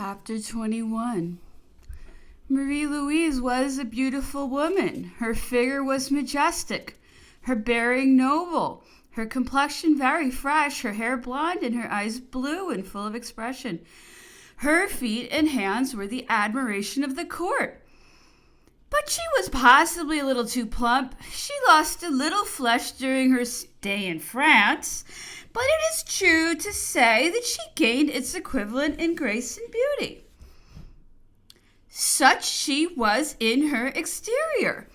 Chapter 21. Marie-Louise was a beautiful woman. Her figure was majestic, her bearing noble, her complexion very fresh, her hair blonde, and her eyes blue and full of expression. Her feet and hands were the admiration of the court. But she was possibly a little too plump. She lost a little flesh during her stay in France, but it is true to say that she gained its equivalent in grace and beauty. Such she was in her exterior.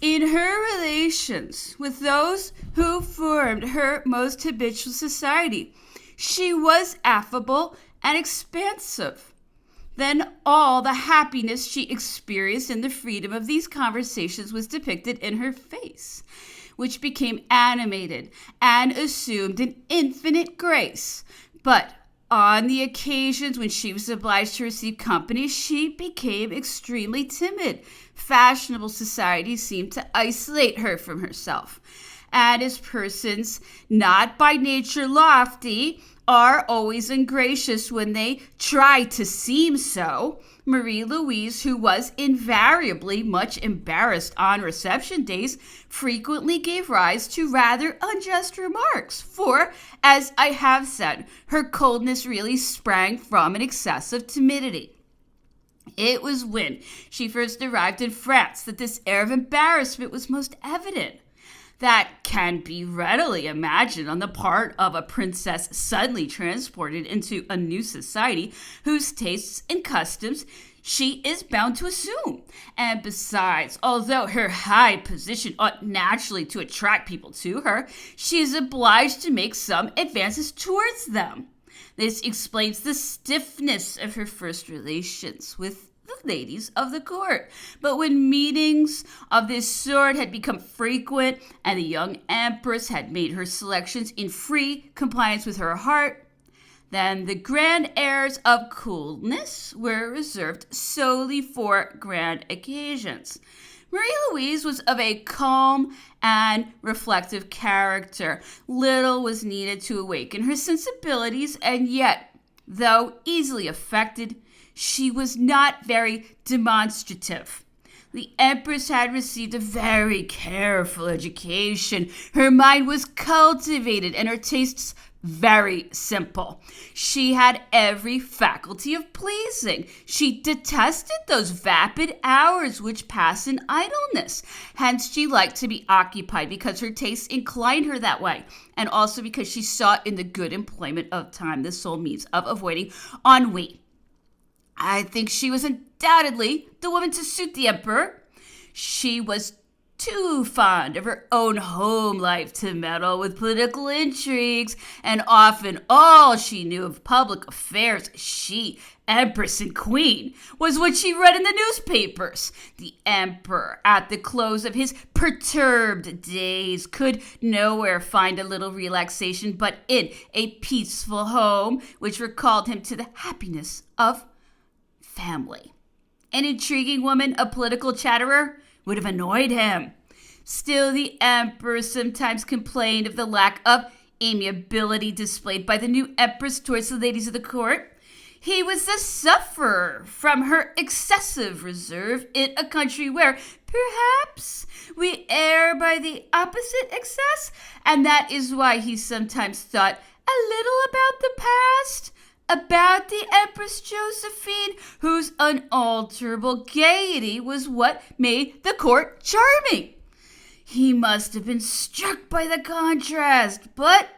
In her relations with those who formed her most habitual society, she was affable and expansive. Then all the happiness she experienced in the freedom of these conversations was depicted in her face, which became animated and assumed an infinite grace. But on the occasions when she was obliged to receive company, she became extremely timid. Fashionable society seemed to isolate her from herself. And as persons not by nature lofty are always ungracious when they try to seem so, Marie-Louise, who was invariably much embarrassed on reception days, frequently gave rise to rather unjust remarks, for, as I have said, her coldness really sprang from an excessive timidity. It was when she first arrived in France that this air of embarrassment was most evident. That can be readily imagined on the part of a princess suddenly transported into a new society whose tastes and customs she is bound to assume. And besides, although her high position ought naturally to attract people to her, she is obliged to make some advances towards them. This explains the stiffness of her first relations with the ladies of the court. But when meetings of this sort had become frequent and the young empress had made her selections in free compliance with her heart, then the grand airs of coolness were reserved solely for grand occasions. Marie-Louise was of a calm and reflective character. Little was needed to awaken her sensibilities, and yet, though easily affected, she was not very demonstrative. The Empress had received a very careful education. Her mind was cultivated and her tastes very simple. She had every faculty of pleasing. She detested those vapid hours which pass in idleness. Hence, she liked to be occupied because her tastes inclined her that way, and also because she sought in the good employment of time the sole means of avoiding ennui. I think she was undoubtedly the woman to suit the emperor. She was too fond of her own home life to meddle with political intrigues, and often all she knew of public affairs, she, empress and queen, was what she read in the newspapers. The emperor, at the close of his perturbed days, could nowhere find a little relaxation but in a peaceful home, which recalled him to the happiness of family. An intriguing woman, a political chatterer, would have annoyed him. Still, the emperor sometimes complained of the lack of amiability displayed by the new empress towards the ladies of the court. He was the sufferer from her excessive reserve in a country where, perhaps, we err by the opposite excess, and that is why he sometimes thought a little about the past, about the Empress Josephine, whose unalterable gaiety was what made the court charming. He must have been struck by the contrast, but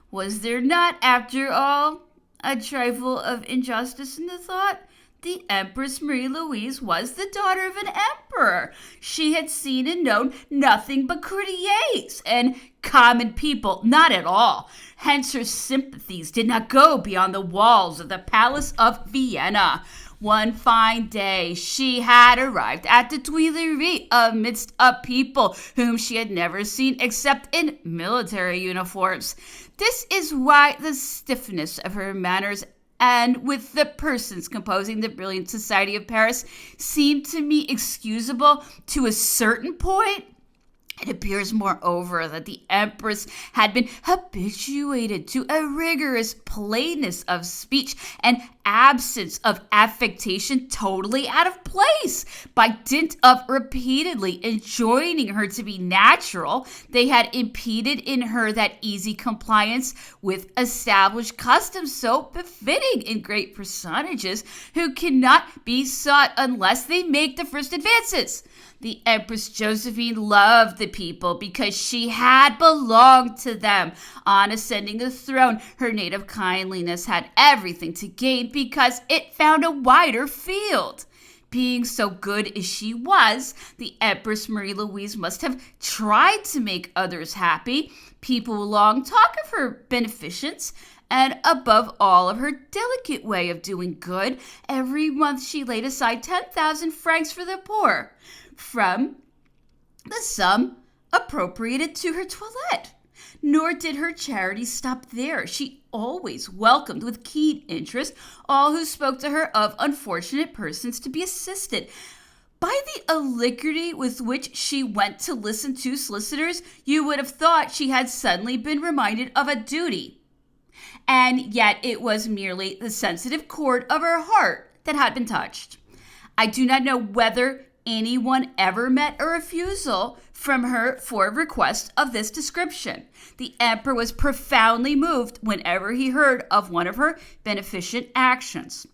was there not, after all, a trifle of injustice in the thought? The Empress Marie-Louise was the daughter of an emperor. She had seen and known nothing but courtiers and common people, not at all. Hence her sympathies did not go beyond the walls of the Palace of Vienna. One fine day she had arrived at the Tuileries amidst a people whom she had never seen except in military uniforms. This is why the stiffness of her manners and with the persons composing the brilliant society of Paris seemed to me excusable to a certain point. It appears, moreover, that the empress had been habituated to a rigorous plainness of speech and absence of affectation totally out of place. By dint of repeatedly enjoining her to be natural, they had impeded in her that easy compliance with established customs so befitting in great personages who cannot be sought unless they make the first advances. The Empress Josephine loved the people because she had belonged to them. On ascending the throne, her native kindliness had everything to gain because it found a wider field. Being so good as she was, the Empress Marie-Louise must have tried to make others happy. People long talk of her beneficence, and above all of her delicate way of doing good. Every month she laid aside 10,000 francs for the poor, from the sum appropriated to her toilette. Nor did her charity stop there. She always welcomed with keen interest all who spoke to her of unfortunate persons to be assisted. By the alacrity with which she went to listen to solicitors, you would have thought she had suddenly been reminded of a duty. And yet it was merely the sensitive chord of her heart that had been touched. I do not know whether anyone ever met a refusal from her for a request of this description. The emperor was profoundly moved whenever he heard of one of her beneficent actions.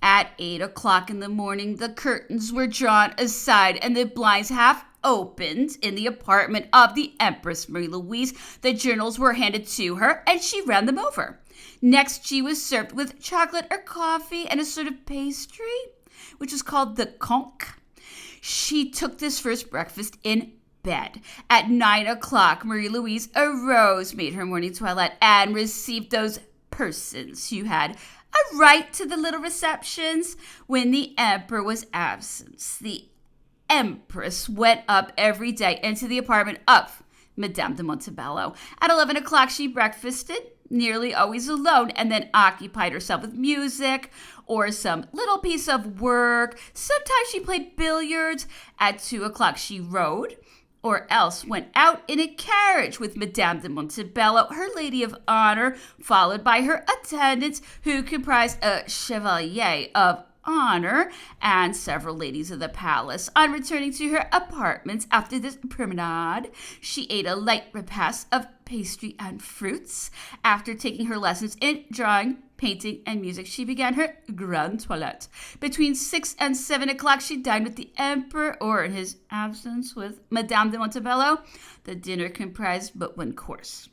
At 8 o'clock in the morning, the curtains were drawn aside and the blinds half opened in the apartment of the Empress Marie-Louise. The journals were handed to her, and she ran them over. Next, she was served with chocolate or coffee and a sort of pastry, which was called the conque. She took this first breakfast in bed. At 9 o'clock, Marie-Louise arose, made her morning toilette, and received those persons who had a right to the little receptions when the emperor was absent. The empress went up every day into the apartment of Madame de Montebello. At 11 o'clock, she breakfasted, nearly always alone, and then occupied herself with music or some little piece of work. Sometimes she played billiards. At 2 o'clock, she rode, or else went out in a carriage with Madame de Montebello, her lady of honor, followed by her attendants, who comprised a chevalier of honor and several ladies of the palace. On returning to her apartments after this promenade, she ate a light repast of pastry and fruits. After taking her lessons in drawing, painting, and music, she began her grande toilette. Between 6 and 7 o'clock, she dined with the emperor, or in his absence, with Madame de Montebello. The dinner comprised but one course.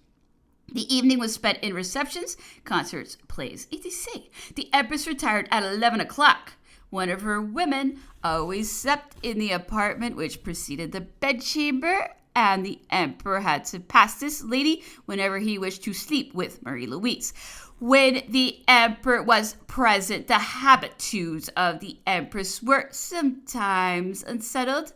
The evening was spent in receptions, concerts, plays, etc. The empress retired at 11 o'clock. One of her women always slept in the apartment which preceded the bedchamber, and the emperor had to pass this lady whenever he wished to sleep with Marie-Louise. When the emperor was present, the habitudes of the empress were sometimes unsettled.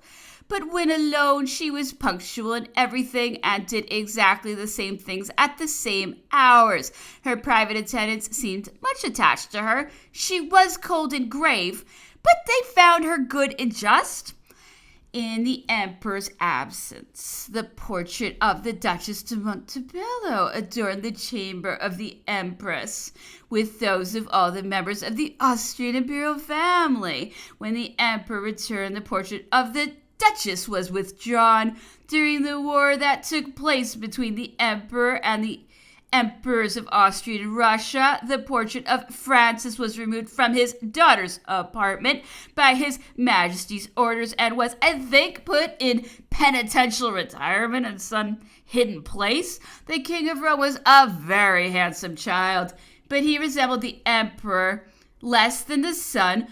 But when alone, she was punctual in everything and did exactly the same things at the same hours. Her private attendants seemed much attached to her. She was cold and grave, but they found her good and just. In the emperor's absence, the portrait of the Duchess de Montebello adorned the chamber of the empress, with those of all the members of the Austrian imperial family. When the emperor returned, the portrait of the Duchess was withdrawn. During the war that took place between the emperor and the emperors of Austria and Russia, the portrait of Francis was removed from his daughter's apartment by His Majesty's orders and was, I think, put in penitential retirement in some hidden place. The King of Rome was a very handsome child, but he resembled the emperor less than the son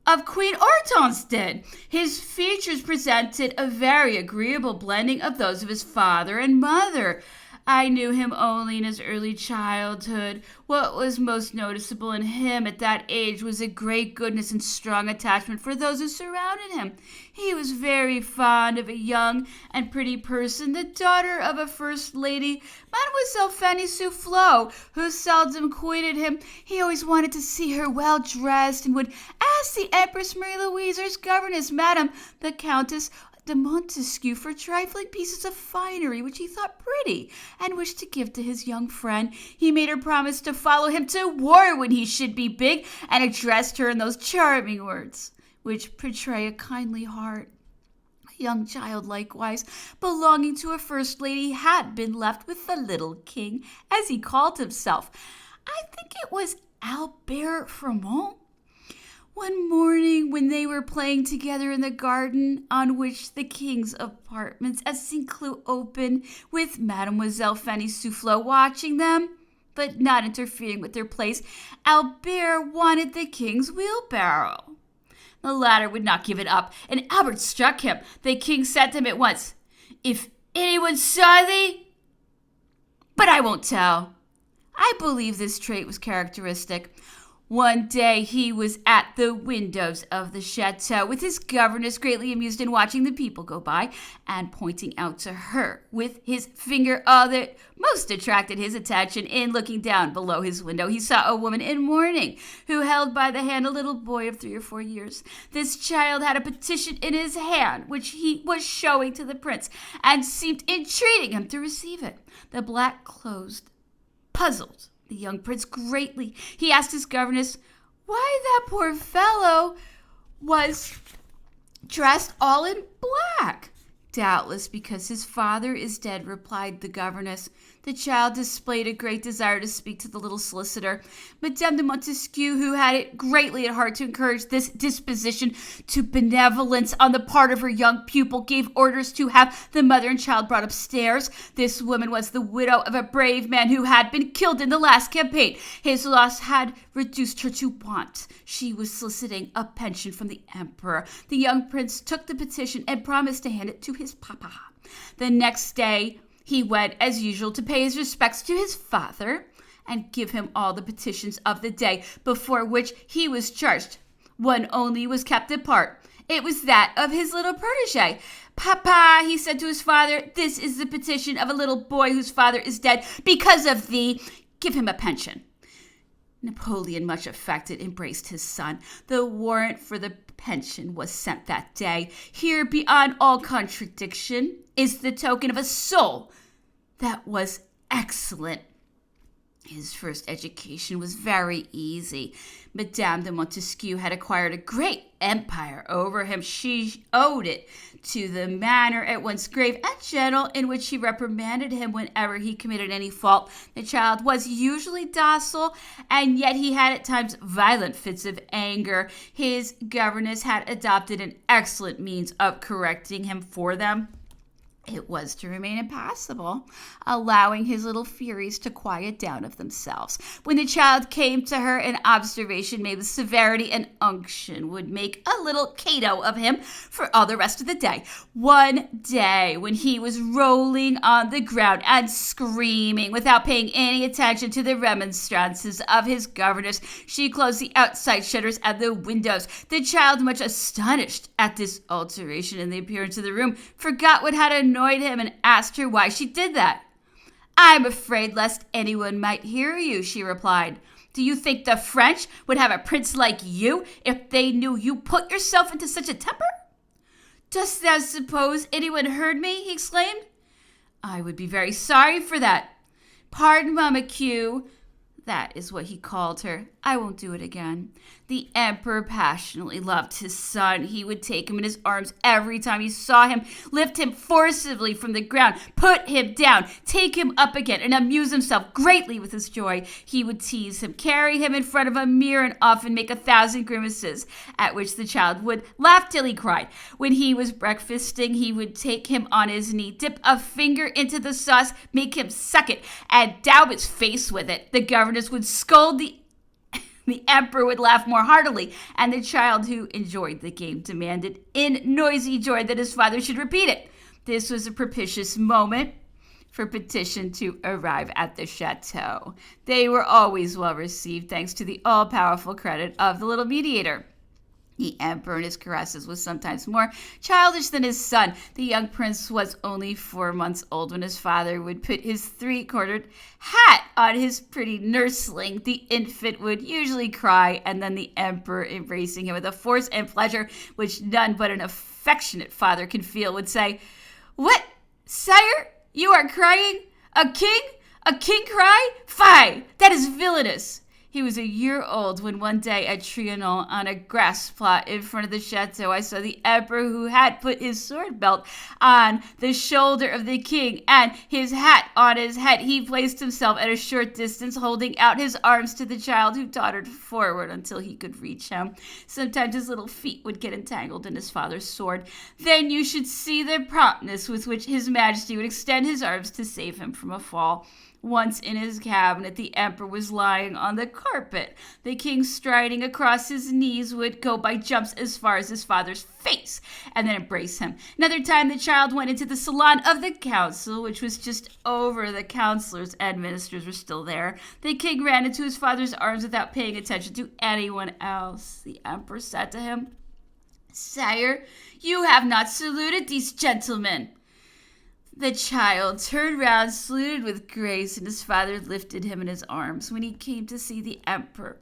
of Queen Hortense did. His features presented a very agreeable blending of those of his father and mother. I knew him only in his early childhood. What was most noticeable in him at that age was a great goodness and strong attachment for those who surrounded him. He was very fond of a young and pretty person, the daughter of a first lady, Mademoiselle Fanny Soufflot, who seldom quitted him. He always wanted to see her well dressed and would ask the Empress Marie-Louise or his governess, Madame the Countess de Montesquieu for trifling pieces of finery which he thought pretty and wished to give to his young friend. He made her promise to follow him to war when he should be big, and addressed her in those charming words which portray a kindly heart. A young child, likewise, belonging to a first lady, had been left with the little king, as he called himself. I think it was Albert Fremont. One morning, when they were playing together in the garden on which the king's apartments at St. Cloud opened, with Mademoiselle Fanny Soufflot watching them, but not interfering with their plays, Albert wanted the king's wheelbarrow. The latter would not give it up, and Albert struck him. The king said to him at once, "If anyone saw thee, but I won't tell." I believe this trait was characteristic. One day he was at the windows of the chateau with his governess, greatly amused in watching the people go by, and pointing out to her with his finger all that most attracted his attention. In looking down below his window, he saw a woman in mourning who held by the hand a little boy of 3 or 4 years. This child had a petition in his hand which he was showing to the prince, and seemed entreating him to receive it. The black closed puzzled the young prince greatly. He asked his governess why that poor fellow was dressed all in black. "Doubtless because his father is dead," replied the governess. The child displayed a great desire to speak to the little solicitor. Madame de Montesquieu, who had it greatly at heart to encourage this disposition to benevolence on the part of her young pupil, gave orders to have the mother and child brought upstairs. This woman was the widow of a brave man who had been killed in the last campaign. His loss had reduced her to want. She was soliciting a pension from the emperor. The young prince took the petition and promised to hand it to his papa. The next day he went, as usual, to pay his respects to his father and give him all the petitions of the day before which he was charged. One only was kept apart. It was that of his little protege. "Papa," he said to his father, "this is the petition of a little boy whose father is dead because of thee. Give him a pension." Napoleon, much affected, embraced his son. The warrant for the pension was sent that day. Here, beyond all contradiction, is the token of a soul that was excellent. His first education was very easy. Madame de Montesquieu had acquired a great empire over him. She owed it to the manner, at once grave and gentle, in which she reprimanded him whenever he committed any fault. The child was usually docile, and yet he had at times violent fits of anger. His governess had adopted an excellent means of correcting him for them. It was to remain impassible, allowing his little furies to quiet down of themselves. When the child came to her, an observation made with severity and unction would make a little Cato of him for all the rest of the day. One day, when he was rolling on the ground and screaming without paying any attention to the remonstrances of his governess, she closed the outside shutters and the windows. The child, much astonished at this alteration in the appearance of the room, forgot what had annoyed him and asked her why she did that. "I'm afraid lest anyone might hear you," she replied. "Do you think the French would have a prince like you if they knew you put yourself into such a temper?" "Dost thou suppose anyone heard me?" he exclaimed. "I would be very sorry for that." "Pardon, Mamma Q." That is what he called her. "I won't do it again." The emperor passionately loved his son. He would take him in his arms every time he saw him, lift him forcibly from the ground, put him down, take him up again, and amuse himself greatly with his joy. He would tease him, carry him in front of a mirror, and often make 1,000 grimaces, at which the child would laugh till he cried. When he was breakfasting, he would take him on his knee, dip a finger into the sauce, make him suck it, and daub his face with it. The governess would scold the emperor would laugh more heartily, and the child, who enjoyed the game, demanded in noisy joy that his father should repeat it. This was a propitious moment for petition to arrive at the chateau. They were always well received, thanks to the all-powerful credit of the little mediator. The emperor and his caresses was sometimes more childish than his son. The young prince was only 4 months old when his father would put his 3-quartered hat on his pretty nursling, the infant would usually cry, and then the emperor, embracing him with a force and pleasure which none but an affectionate father can feel, would say, "What, sire, you are crying? A king? A king cry? Fie! That is villainous." He was a year old when one day at Trianon, on a grass plot in front of the chateau, I saw the emperor, who had put his sword belt on the shoulder of the king and his hat on his head. He placed himself at a short distance, holding out his arms to the child, who tottered forward until he could reach him. Sometimes his little feet would get entangled in his father's sword. Then you should see the promptness with which his majesty would extend his arms to save him from a fall. Once in his cabinet, the emperor was lying on the carpet. The king, striding across his knees, would go by jumps as far as his father's face and then embrace him. Another time, the child went into the salon of the council, which was just over. The councilors and ministers were still there. The king ran into his father's arms without paying attention to anyone else. The emperor said to him, "Sire, you have not saluted these gentlemen." The child turned round, saluted with grace, and his father lifted him in his arms. When he came to see the emperor,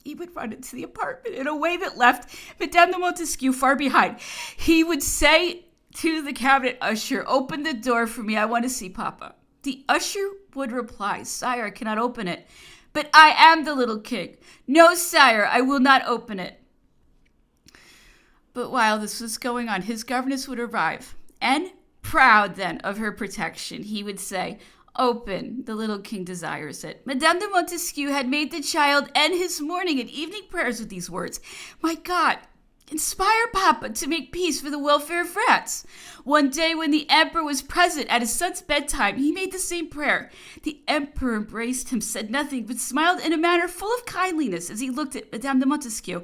he would run into the apartment in a way that left Madame de Montesquieu far behind. He would say to the cabinet usher, "Open the door for me, I want to see Papa." The usher would reply, "Sire, I cannot open it." "But I am the little king." "No, sire, I will not open it." But while this was going on, his governess would arrive, and proud then of her protection, he would say, "Open, the little king desires it." Madame de Montesquieu had made the child end his morning and evening prayers with these words, "My God, inspire Papa to make peace for the welfare of France." One day when the emperor was present at his son's bedtime, he made the same prayer. The emperor embraced him, said nothing, but smiled in a manner full of kindliness as he looked at Madame de Montesquieu.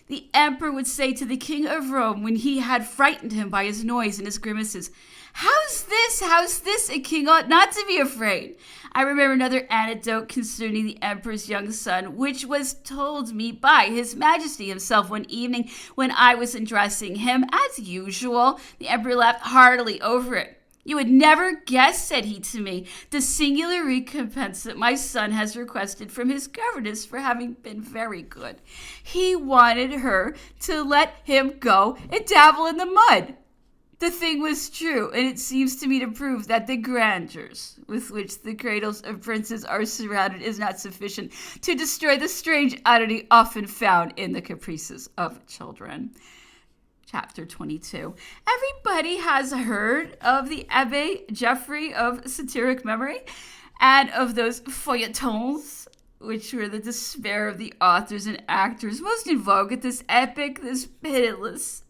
The emperor would say to the king of Rome, when he had frightened him by his noise and his grimaces, How's this? A king ought not to be afraid." I remember another anecdote concerning the emperor's young son, which was told me by his majesty himself one evening when I was undressing him. As usual, the emperor laughed heartily over it. "You would never guess," said he to me, "the singular recompense that my son has requested from his governess for having been very good. He wanted her to let him go and dabble in the mud." The thing was true, and it seems to me to prove that the grandeurs with which the cradles of princes are surrounded is not sufficient to destroy the strange oddity often found in the caprices of children. Chapter 22. Everybody has heard of the Abbé Geoffrey of satiric memory and of those feuilletons, which were the despair of the authors and actors most in vogue at this epoch. This pitiless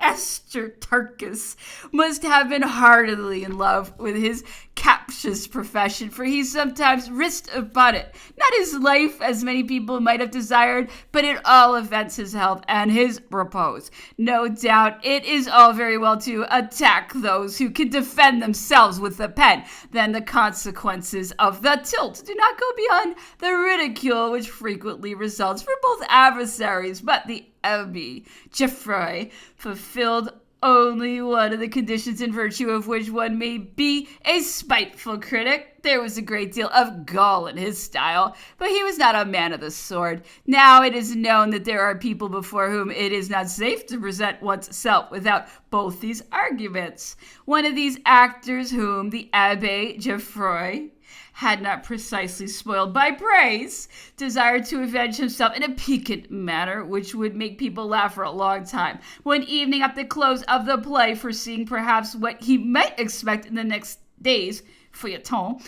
Aristarchus must have been heartily in love with his captious profession, for he sometimes risked upon it, not his life, as many people might have desired, but at all events his health and his repose. No doubt it is all very well to attack those who can defend themselves with the pen, then the consequences of the tilt do not go beyond the ridicule which frequently results for both adversaries. But the Abbé Geoffrey fulfilled only one of the conditions in virtue of which one may be a spiteful critic. There was a great deal of gall in his style, but he was not a man of the sword. Now it is known that there are people before whom it is not safe to present one's self without both these arguments. One of these actors, whom the Abbé Geoffrey had not precisely spoiled by praise, desired to avenge himself in a piquant manner, which would make people laugh for a long time. One evening at the close of the play, foreseeing perhaps what he might expect in the next day's feuilleton,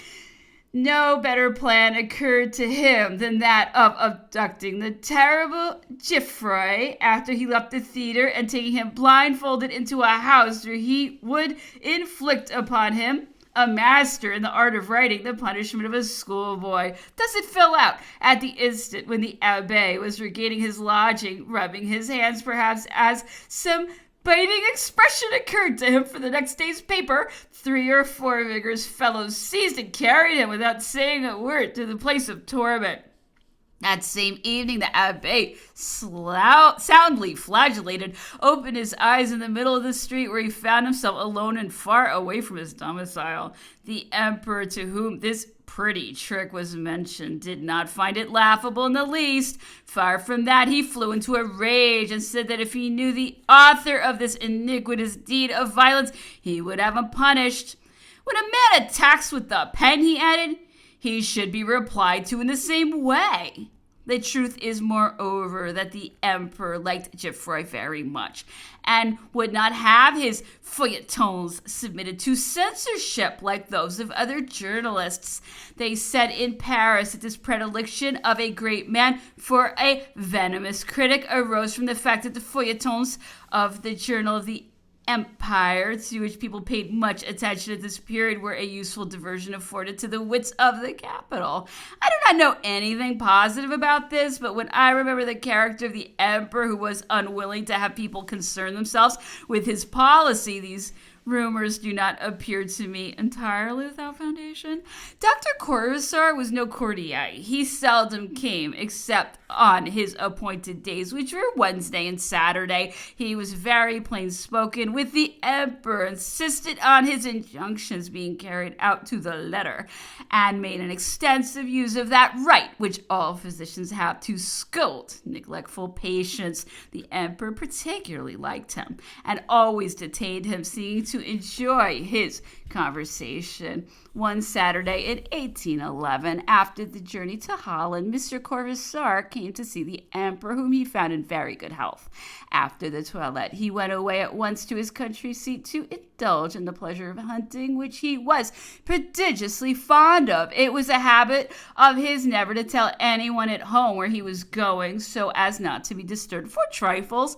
no better plan occurred to him than that of abducting the terrible Geoffrey after he left the theater and taking him blindfolded into a house where he would inflict upon him, a master in the art of writing, the punishment of a schoolboy. Thus it fell out at the instant when the abbé was regaining his lodging, rubbing his hands perhaps as some biting expression occurred to him for the next day's paper. 3 or 4 vigorous fellows seized and carried him without saying a word to the place of torment. That same evening, the abbé, soundly flagellated, opened his eyes in the middle of the street, where he found himself alone and far away from his domicile. The emperor, to whom this pretty trick was mentioned, did not find it laughable in the least. Far from that, he flew into a rage and said that if he knew the author of this iniquitous deed of violence, he would have him punished. When a man attacks with the pen, he added, he should be replied to in the same way. The truth is, moreover, that the emperor liked Geoffroy very much and would not have his feuilletons submitted to censorship like those of other journalists. They said in Paris that this predilection of a great man for a venomous critic arose from the fact that the feuilletons of the Journal of the Empire, to which people paid much attention at this period, were a useful diversion afforded to the wits of the capital. I do not know anything positive about this, but when I remember the character of the emperor who was unwilling to have people concern themselves with his policy, these rumors do not appear to me entirely without foundation. Dr. Corvisart was no courtier. He seldom came except on his appointed days, which were Wednesday and Saturday. He was very plain-spoken with the emperor, insisted on his injunctions being carried out to the letter, and made an extensive use of that right which all physicians have to scold neglectful patients. The emperor particularly liked him, and always detained him, seeking to enjoy his conversation. One Saturday in 1811, after the journey to Holland, Mr. Corvisart came to see the emperor, whom he found in very good health. After the toilette, he went away at once to his country seat to indulge in the pleasure of hunting, which he was prodigiously fond of. It was a habit of his never to tell anyone at home where he was going, so as not to be disturbed for trifles,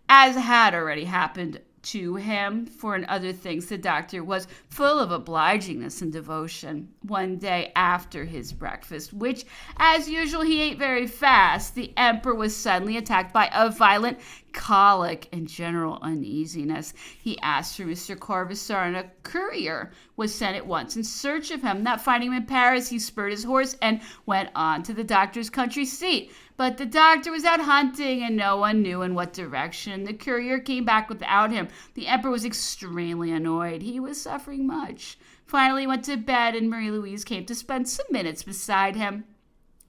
as had already happened to him, for in other things the doctor was full of obligingness and devotion. One day after his breakfast, which as usual he ate very fast, the emperor was suddenly attacked by a violent colic and general uneasiness. He asked for Mr. Corvisart, and a courier was sent at once in search of him. Not finding him in Paris, he spurred his horse and went on to the doctor's country seat. But the doctor was out hunting, and no one knew in what direction. The courier came back without him. The emperor was extremely annoyed. He was suffering much. Finally, he went to bed, and Marie-Louise came to spend some minutes beside him.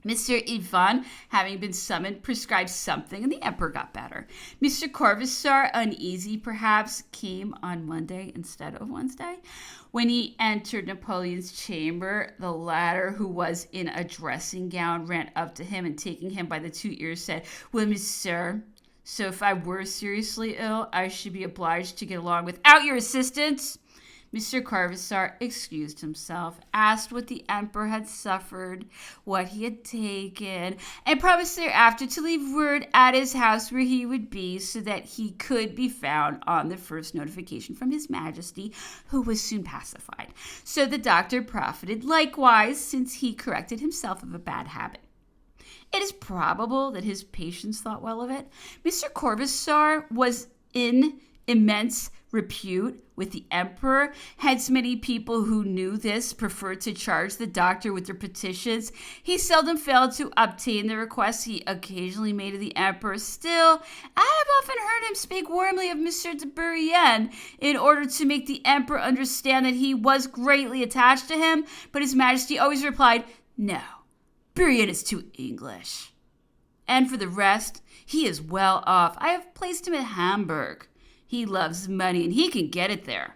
Mr. Ivan, having been summoned, prescribed something, and the emperor got better. Mr. Corvisart, uneasy perhaps, came on Monday instead of Wednesday. When he entered Napoleon's chamber, the latter, who was in a dressing gown, ran up to him and, taking him by the 2 ears, said, "Well, monsieur, so if I were seriously ill, I should be obliged to get along without your assistance." Mr. Corvisart excused himself, asked what the emperor had suffered, what he had taken, and promised thereafter to leave word at his house where he would be, so that he could be found on the first notification from his majesty, who was soon pacified. So the doctor profited likewise, since he corrected himself of a bad habit. It is probable that his patients thought well of it. Mr. Corvisart was in immense repute with the emperor. Hence, many people who knew this preferred to charge the doctor with their petitions. He seldom failed to obtain the requests he occasionally made of the emperor. Still, I have often heard him speak warmly of Mr. de Bourrienne in order to make the emperor understand that he was greatly attached to him, but his majesty always replied, "No, Bourrienne is too English." And for the rest, he is well off. I have placed him at Hamburg. He loves money, and he can get it there.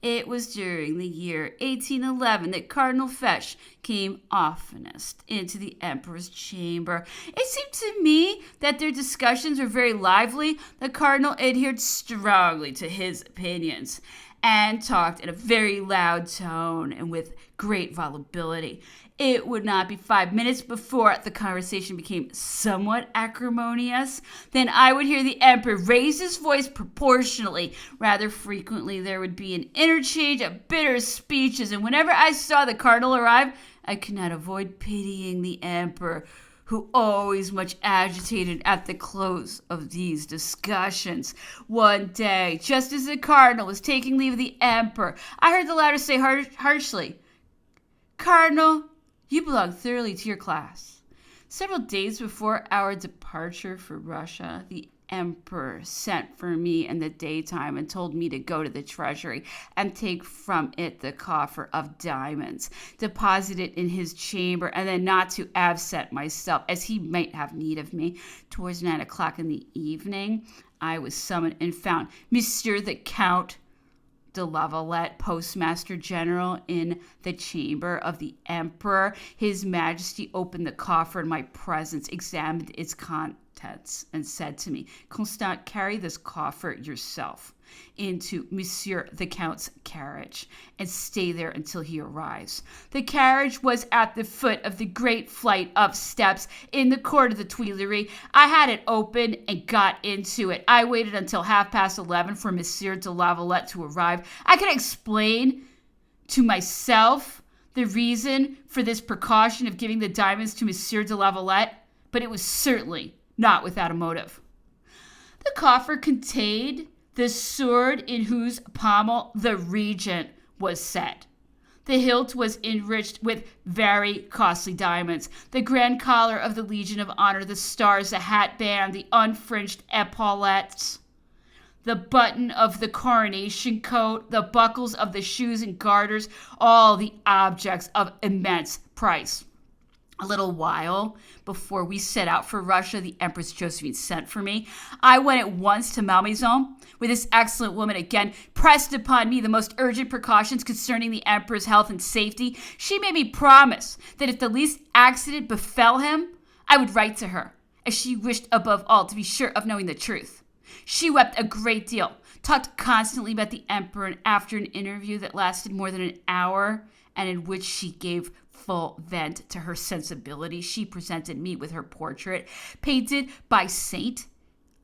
It was during the year 1811 that Cardinal Fesch came oftenest into the emperor's chamber. It seemed to me that their discussions were very lively. The cardinal adhered strongly to his opinions and talked in a very loud tone and with great volubility. It would not be 5 minutes before the conversation became somewhat acrimonious. Then I would hear the emperor raise his voice proportionally. Rather frequently there would be an interchange of bitter speeches, and whenever I saw the cardinal arrive, I could not avoid pitying the emperor, who always much agitated at the close of these discussions. One day, just as the cardinal was taking leave of the emperor, I heard the latter say harshly, "Cardinal, you belong thoroughly to your class." Several days before our departure for Russia, the emperor sent for me in the daytime and told me to go to the treasury and take from it the coffer of diamonds, deposit it in his chamber, and then not to absent myself, as he might have need of me. Towards 9 o'clock in the evening, I was summoned and found Monsieur the Count de Lavalette, Postmaster General, in the chamber of the Emperor. His Majesty opened the coffer in my presence, examined its contents, and said to me, "Constant, carry this coffer yourself into Monsieur the Count's carriage and stay there until he arrives." The carriage was at the foot of the great flight of steps in the court of the Tuileries. I had it open and got into it. I waited until 11:30 for Monsieur de Lavalette to arrive. I could explain to myself the reason for this precaution of giving the diamonds to Monsieur de Lavalette, but it was certainly not without a motive. The coffer contained the sword in whose pommel the regent was set. The hilt was enriched with very costly diamonds. The grand collar of the Legion of Honor, the stars, the hat band, the unfringed epaulettes, the button of the coronation coat, the buckles of the shoes and garters, all the objects of immense price. A little while before we set out for Russia, the Empress Josephine sent for me. I went at once to Malmaison, where this excellent woman again pressed upon me the most urgent precautions concerning the Emperor's health and safety. She made me promise that if the least accident befell him, I would write to her, as she wished above all to be sure of knowing the truth. She wept a great deal, talked constantly about the Emperor, and after an interview that lasted more than an hour, and in which she gave full vent to her sensibility, she presented me with her portrait, painted by Saint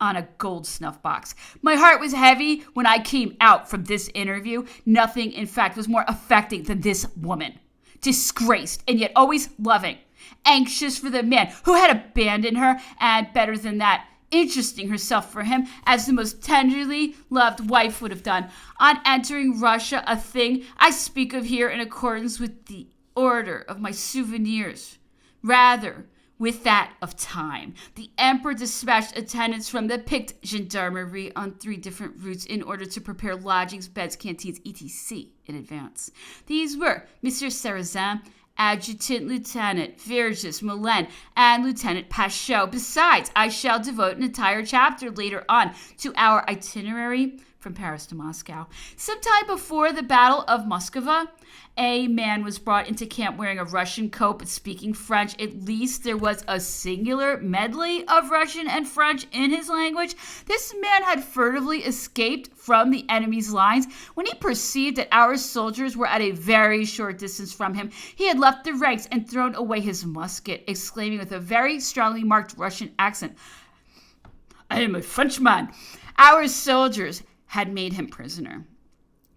on a gold snuff box. My heart was heavy when I came out from this interview. Nothing, in fact, was more affecting than this woman, disgraced and yet always loving, anxious for the man who had abandoned her, and better than that, interesting herself for him as the most tenderly loved wife would have done. On entering Russia, a thing I speak of here in accordance with the order of my souvenirs, rather with that of time, the Emperor dispatched attendants from the picked gendarmerie on 3 different routes in order to prepare lodgings, beds, canteens, etc. in advance. These were Monsieur Sarrazin, Adjutant Lieutenant Vergis Moulin, and Lieutenant Pachot. Besides, I shall devote an entire chapter later on to our itinerary from Paris to Moscow. Sometime before the Battle of Moskva, a man was brought into camp wearing a Russian coat but speaking French. At least there was a singular medley of Russian and French in his language. This man had furtively escaped from the enemy's lines. When he perceived that our soldiers were at a very short distance from him, he had left the ranks and thrown away his musket, exclaiming with a very strongly marked Russian accent, "I am a Frenchman." Our soldiers had made him prisoner.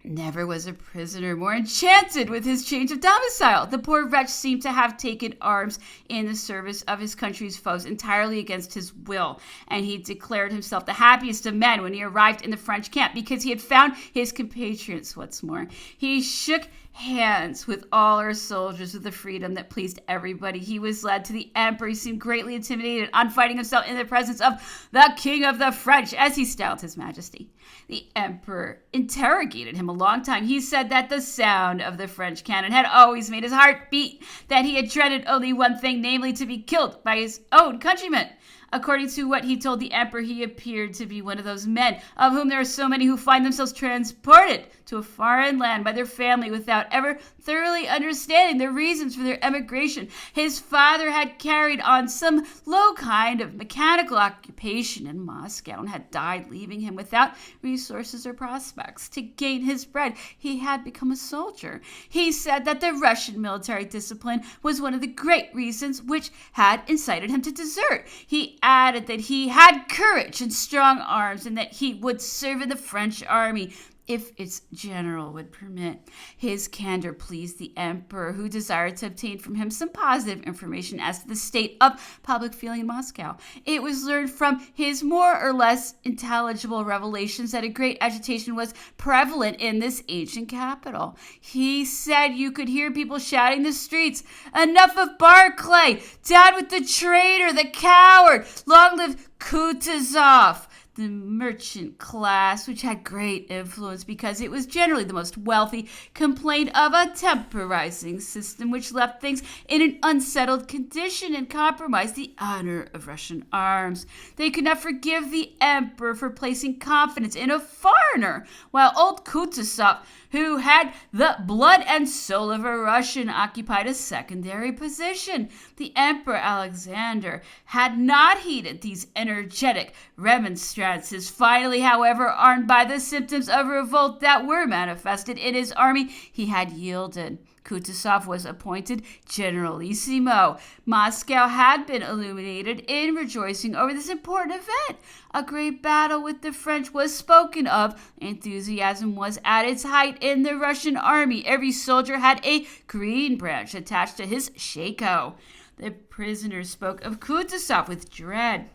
Never was a prisoner more enchanted with his change of domicile. The poor wretch seemed to have taken arms in the service of his country's foes entirely against his will, and he declared himself the happiest of men when he arrived in the French camp because he had found his compatriots once more. He shook hands with all our soldiers with a freedom that pleased everybody. He was led to the Emperor. He seemed greatly intimidated on finding himself in the presence of the King of the French, as he styled his Majesty. The Emperor interrogated him a long time. He said that the sound of the French cannon had always made his heart beat, that he had dreaded only one thing, namely to be killed by his own countrymen. According to what he told the Emperor, he appeared to be one of those men of whom there are so many who find themselves transported to a foreign land by their family without ever thoroughly understanding the reasons for their emigration. His father had carried on some low kind of mechanical occupation in Moscow and had died, leaving him without resources or prospects. To gain his bread, he had become a soldier. He said that the Russian military discipline was one of the great reasons which had incited him to desert. He added that he had courage and strong arms and that he would serve in the French army if its general would permit. His candor pleased the Emperor, who desired to obtain from him some positive information as to the state of public feeling in Moscow. It was learned from his more or less intelligible revelations that a great agitation was prevalent in this ancient capital. He said you could hear people shouting in the streets, "Enough of Barclay! Down with the traitor, the coward! Long live Kutuzov!" The merchant class, which had great influence because it was generally the most wealthy, complained of a temporizing system which left things in an unsettled condition and compromised the honor of Russian arms. They could not forgive the emperor for placing confidence in a foreigner, while old Kutuzov, who had the blood and soul of a Russian, occupied a secondary position. The Emperor Alexander had not heeded these energetic remonstrances. Finally, however, armed by the symptoms of revolt that were manifested in his army, he had yielded. Kutuzov was appointed generalissimo. Moscow had been illuminated in rejoicing over this important event. A great battle with the French was spoken of. Enthusiasm was at its height in the Russian army. Every soldier had a green branch attached to his shako. The prisoners spoke of Kutuzov with dread.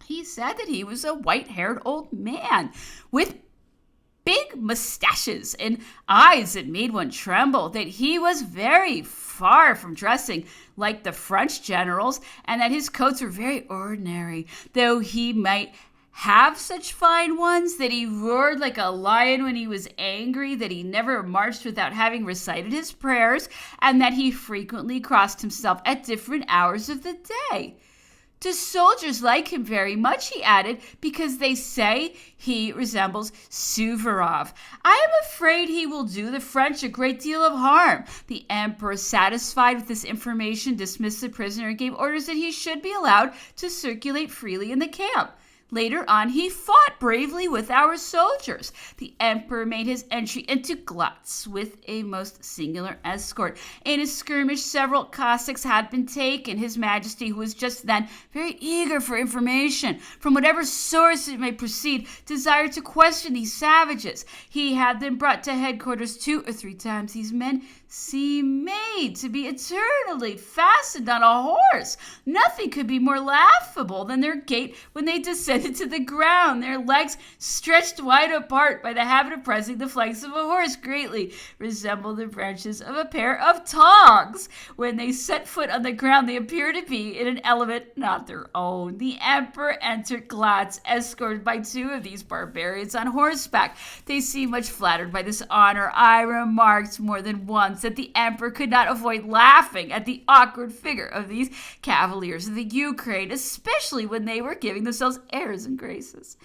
He said that he was a white-haired old man with big mustaches and eyes that made one tremble, that he was very far from dressing like the French generals, and that his coats were very ordinary, though he might have such fine ones, that he roared like a lion when he was angry, that he never marched without having recited his prayers, and that he frequently crossed himself at different hours of the day. To soldiers like him very much, he added, because they say he resembles Suvorov. I am afraid he will do the French a great deal of harm. The emperor, satisfied with this information, dismissed the prisoner and gave orders that he should be allowed to circulate freely in the camp. Later on, he fought bravely with our soldiers. The emperor made his entry into Glatz with a most singular escort. In a skirmish, several Cossacks had been taken. His Majesty, who was just then very eager for information, from whatever source it may proceed, desired to question these savages. He had them brought to headquarters 2 or 3 times. These men seemed made to be eternally fastened on a horse. Nothing could be more laughable than their gait when they descended to the ground. Their legs, stretched wide apart by the habit of pressing the flanks of a horse, greatly resembled the branches of a pair of tongs. When they set foot on the ground, they appeared to be in an element not their own. The emperor entered Glatz, escorted by 2 of these barbarians on horseback. They seemed much flattered by this honor. I remarked more than once that the emperor could not avoid laughing at the awkward figure of these cavaliers of the Ukraine, especially when they were giving themselves airs and graces.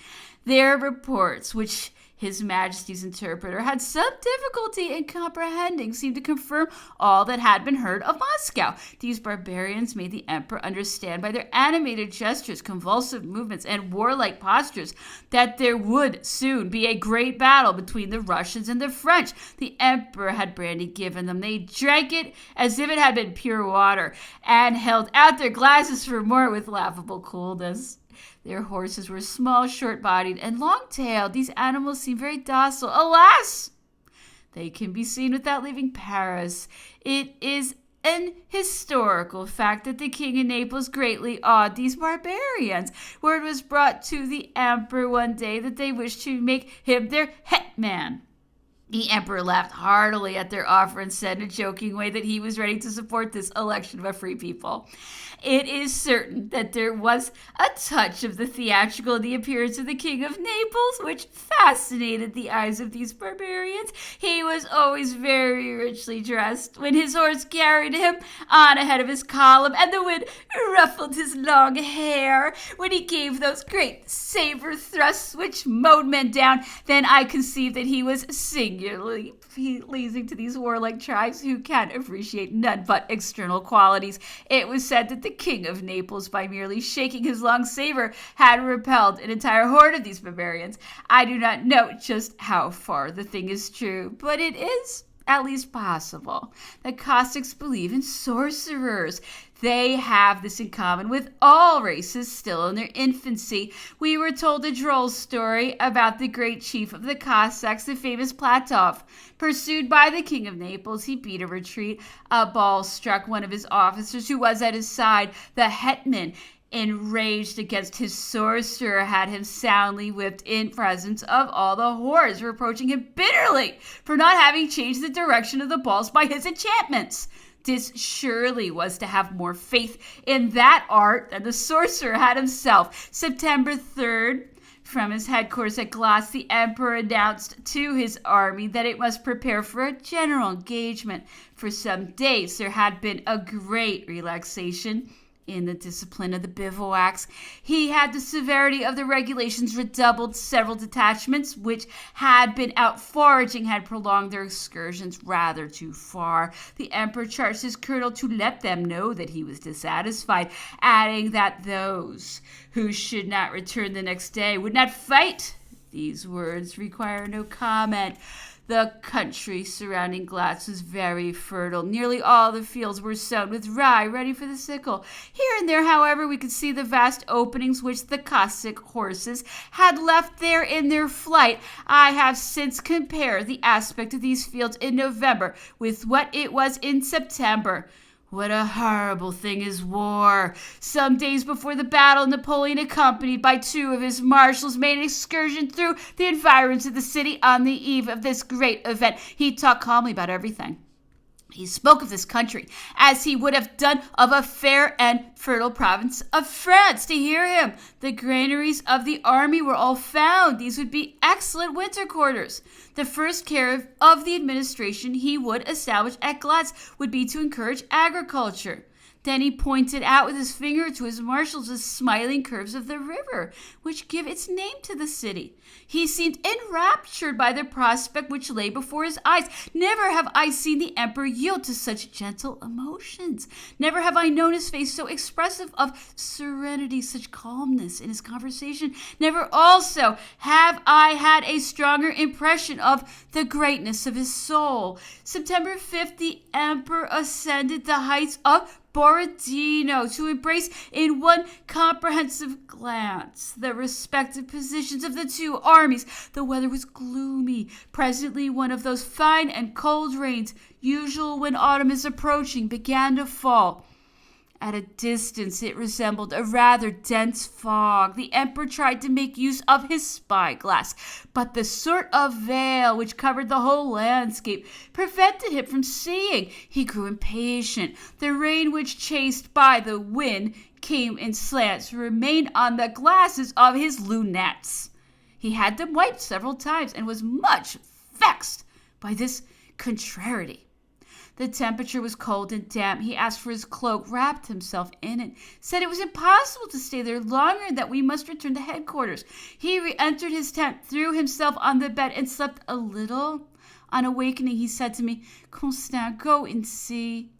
Their reports, which His Majesty's interpreter had some difficulty in comprehending, seemed to confirm all that had been heard of Moscow. These barbarians made the emperor understand by their animated gestures, convulsive movements, and warlike postures that there would soon be a great battle between the Russians and the French. The emperor had brandy given them. They drank it as if it had been pure water, and held out their glasses for more with laughable coolness. Their horses were small, short-bodied, and long-tailed. These animals seemed very docile. Alas! They can be seen without leaving Paris. It is an historical fact that the king of Naples greatly awed these barbarians. Word was brought to the emperor one day that they wished to make him their hetman. The emperor laughed heartily at their offer and said in a joking way that he was ready to support this election of a free people. It is certain that there was a touch of the theatrical in the appearance of the king of Naples, which fascinated the eyes of these barbarians. He was always very richly dressed when his horse carried him on ahead of his column, and the wind ruffled his long hair when he gave those great saber thrusts which mowed men down. Then I conceived that he was singularly pleasing to these warlike tribes who can appreciate none but external qualities. It was said that the king of Naples, by merely shaking his long saber, had repelled an entire horde of these barbarians. I do not know just how far the thing is true, but it is at least possible. The Cossacks believe in sorcerers. They have this in common with all races still in their infancy. We were told a droll story about the great chief of the Cossacks, the famous Platov. Pursued by the king of Naples, he beat a retreat. A ball struck one of his officers who was at his side. The hetman, enraged against his sorcerer, had him soundly whipped in presence of all the hordes, reproaching him bitterly for not having changed the direction of the balls by his enchantments. This surely was to have more faith in that art than the sorcerer had himself. September 3rd, From his headquarters at Glatz, the emperor announced to his army that it must prepare for a general engagement. For some days, there had been a great relaxation in the discipline of the bivouacs. He had the severity of the regulations redoubled. Several detachments which had been out foraging had prolonged their excursions rather too far. The emperor charged his colonel to let them know that he was dissatisfied, adding that those who should not return the next day would not fight. These words require no comment. The country surrounding Glatz was very fertile. Nearly all the fields were sown with rye ready for the sickle. Here and there, however, we could see the vast openings which the Cossack horses had left there in their flight. I have since compared the aspect of these fields in November with what it was in September. What a horrible thing is war. Some days before the battle, Napoleon, accompanied by 2 of his marshals, made an excursion through the environs of the city on the eve of this great event. He talked calmly about everything. He spoke of this country as he would have done of a fair and fertile province of France. To hear him, the granaries of the army were all found. These would be excellent winter quarters. The first care of the administration he would establish at Glatz would be to encourage agriculture. Then he pointed out with his finger to his marshals the smiling curves of the river, which give its name to the city. He seemed enraptured by the prospect which lay before his eyes. Never have I seen the emperor yield to such gentle emotions. Never have I known his face so expressive of serenity, such calmness in his conversation. Never also have I had a stronger impression of the greatness of his soul. September 5th, the emperor ascended the heights of Borodino to embrace in one comprehensive glance the respective positions of the 2 armies. The weather was gloomy. Presently, one of those fine and cold rains, usual when autumn is approaching, began to fall. At a distance, it resembled a rather dense fog. The emperor tried to make use of his spyglass, but the sort of veil which covered the whole landscape prevented him from seeing. He grew impatient. The rain, which chased by the wind, came in slants, remained on the glasses of his lunettes. He had them wiped several times and was much vexed by this contrariety. The temperature was cold and damp. He asked for his cloak, wrapped himself in it, said it was impossible to stay there longer and that we must return to headquarters. He re-entered his tent, threw himself on the bed, and slept a little. On awakening, he said to me, "Constant, go and see.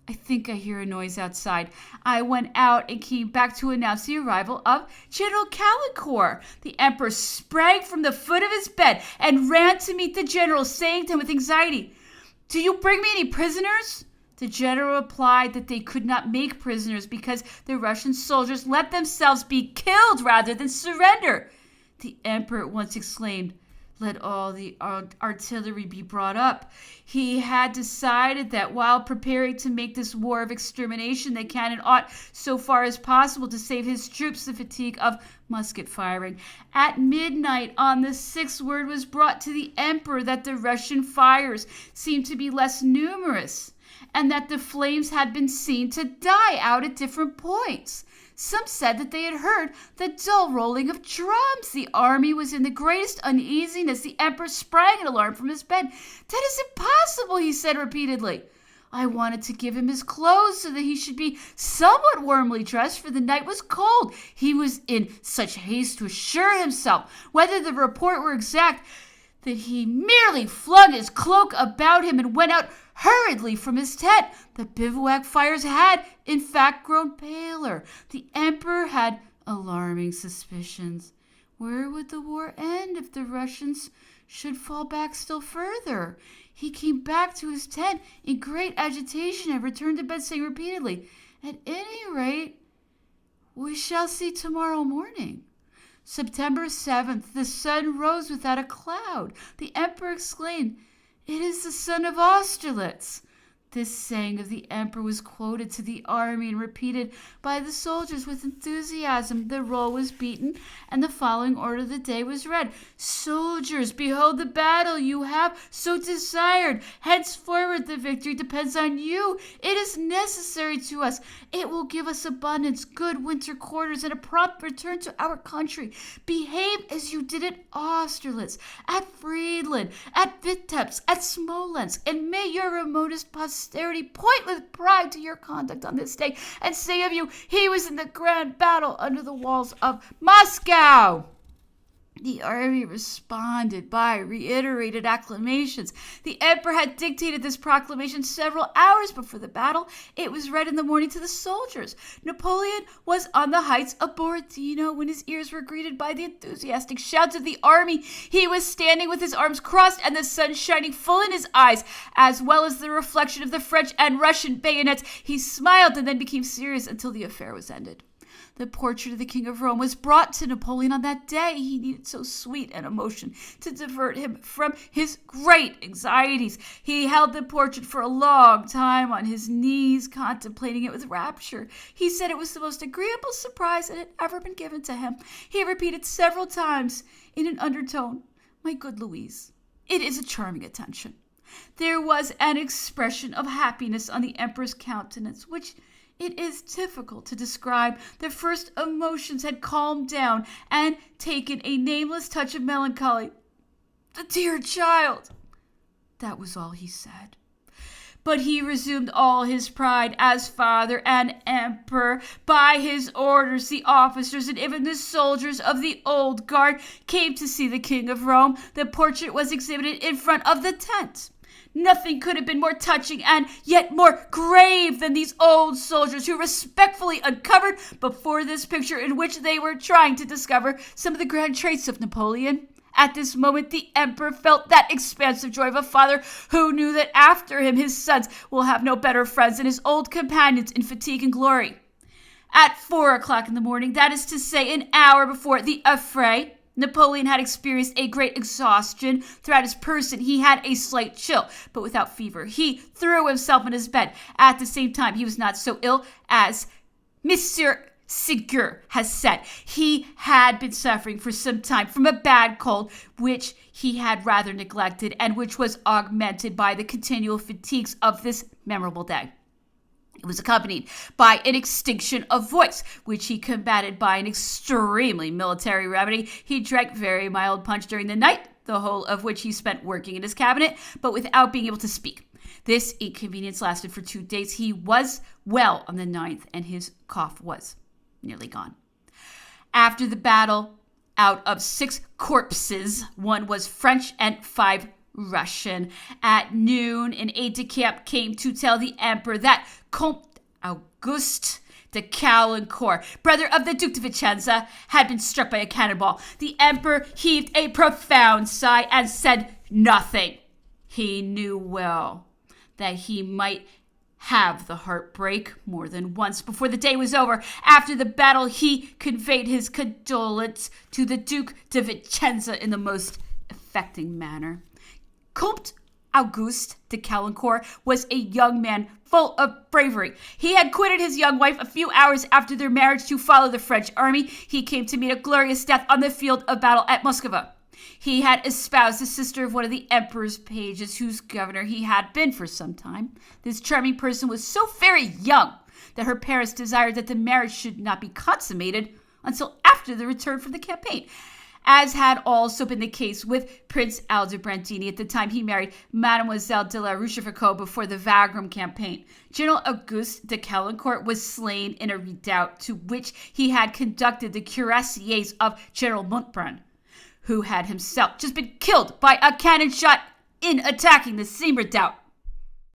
I think I hear a noise outside." I went out and came back to announce the arrival of General Calicor. The emperor sprang from the foot of his bed and ran to meet the general, saying to him with anxiety, "Do you bring me any prisoners?" The general replied that they could not make prisoners because the Russian soldiers let themselves be killed rather than surrender. The emperor at once exclaimed, "Let all the artillery be brought up." He had decided that while preparing to make this war of extermination, the cannon ought, so far as possible, to save his troops the fatigue of musket firing. At midnight on the 6th, word was brought to the emperor that the Russian fires seemed to be less numerous, and that the flames had been seen to die out at different points. Some said that they had heard the dull rolling of drums. The army was in the greatest uneasiness. The emperor sprang in alarm from his bed. "That is impossible," he said repeatedly. I wanted to give him his clothes so that he should be somewhat warmly dressed, for the night was cold. He was in such haste to assure himself whether the report were exact that he merely flung his cloak about him and went out hurriedly from his tent. The bivouac fires had, in fact, grown paler. The emperor had alarming suspicions. Where would the war end if the Russians should fall back still further? He came back to his tent in great agitation and returned to bed, saying repeatedly, "At any rate, we shall see tomorrow morning." September 7th, the sun rose without a cloud. The emperor exclaimed, "It is the sun of Austerlitz." This saying of the emperor was quoted to the army and repeated by the soldiers with enthusiasm. The roll was beaten, and the following order of the day was read. Soldiers, behold the battle you have so desired. Henceforward the victory depends on you. It is necessary to us. It will give us abundance, good winter quarters, and a prompt return to our country. Behave as you did at Austerlitz, at Friedland, at Vitebsk, at Smolensk, and may your remotest posterity point with pride to your conduct on this day, and say of you, he was in the grand battle under the walls of Moscow. The army responded by reiterated acclamations. The emperor had dictated this proclamation several hours before the battle. It was read in the morning to the soldiers. Napoleon was on the heights of Borodino when his ears were greeted by the enthusiastic shouts of the army. He was standing with his arms crossed and the sun shining full in his eyes, as well as the reflection of the French and Russian bayonets. He smiled and then became serious until the affair was ended. The portrait of the King of Rome was brought to Napoleon on that day. He needed so sweet an emotion to divert him from his great anxieties. He held the portrait for a long time on his knees, contemplating it with rapture. He said it was the most agreeable surprise that had ever been given to him. He repeated several times in an undertone, "My good Louise, it is a charming attention." There was an expression of happiness on the emperor's countenance, which it is difficult to describe. The first emotions had calmed down and taken a nameless touch of melancholy. "The dear child!" That was all he said. But he resumed all his pride as father and emperor. By his orders, the officers and even the soldiers of the old guard came to see the King of Rome. The portrait was exhibited in front of the tent. Nothing could have been more touching and yet more grave than these old soldiers who respectfully uncovered before this picture in which they were trying to discover some of the grand traits of Napoleon. At this moment, the emperor felt that expansive joy of a father who knew that after him his sons will have no better friends than his old companions in fatigue and glory. At 4 o'clock in the morning, that is to say an hour before the affray, Napoleon had experienced a great exhaustion throughout his person. He had a slight chill, but without fever. He threw himself in his bed. At the same time, he was not so ill as Monsieur Ségur has said. He had been suffering for some time from a bad cold, which he had rather neglected, and which was augmented by the continual fatigues of this memorable day. It was accompanied by an extinction of voice, which he combated by an extremely military remedy. He drank very mild punch during the night, the whole of which he spent working in his cabinet, but without being able to speak. This inconvenience lasted for 2 days. He was well on the 9th, and his cough was nearly gone. After the battle, out of 6 corpses, 1 was French and 5 Russian. At noon, an aide-de-camp came to tell the emperor that Comte Auguste de Caulaincourt, brother of the Duc de Vicenza, had been struck by a cannonball. The emperor heaved a profound sigh and said nothing. He knew well that he might have the heart break more than once before the day was over. After the battle, he conveyed his condolence to the Duc de Vicenza in the most affecting manner. Comte Auguste de Caulaincourt was a young man full of bravery. He had quitted his young wife a few hours after their marriage to follow the French army. He came to meet a glorious death on the field of battle at Moskva. He had espoused the sister of one of the emperor's pages, whose governor he had been for some time. This charming person was so very young that her parents desired that the marriage should not be consummated until after the return from the campaign, as had also been the case with Prince Aldobrandini at the time he married Mademoiselle de la Rochefoucauld before the Wagram campaign. General Auguste de Caulaincourt was slain in a redoubt to which he had conducted the cuirassiers of General Montbrun, who had himself just been killed by a cannon shot in attacking the same redoubt.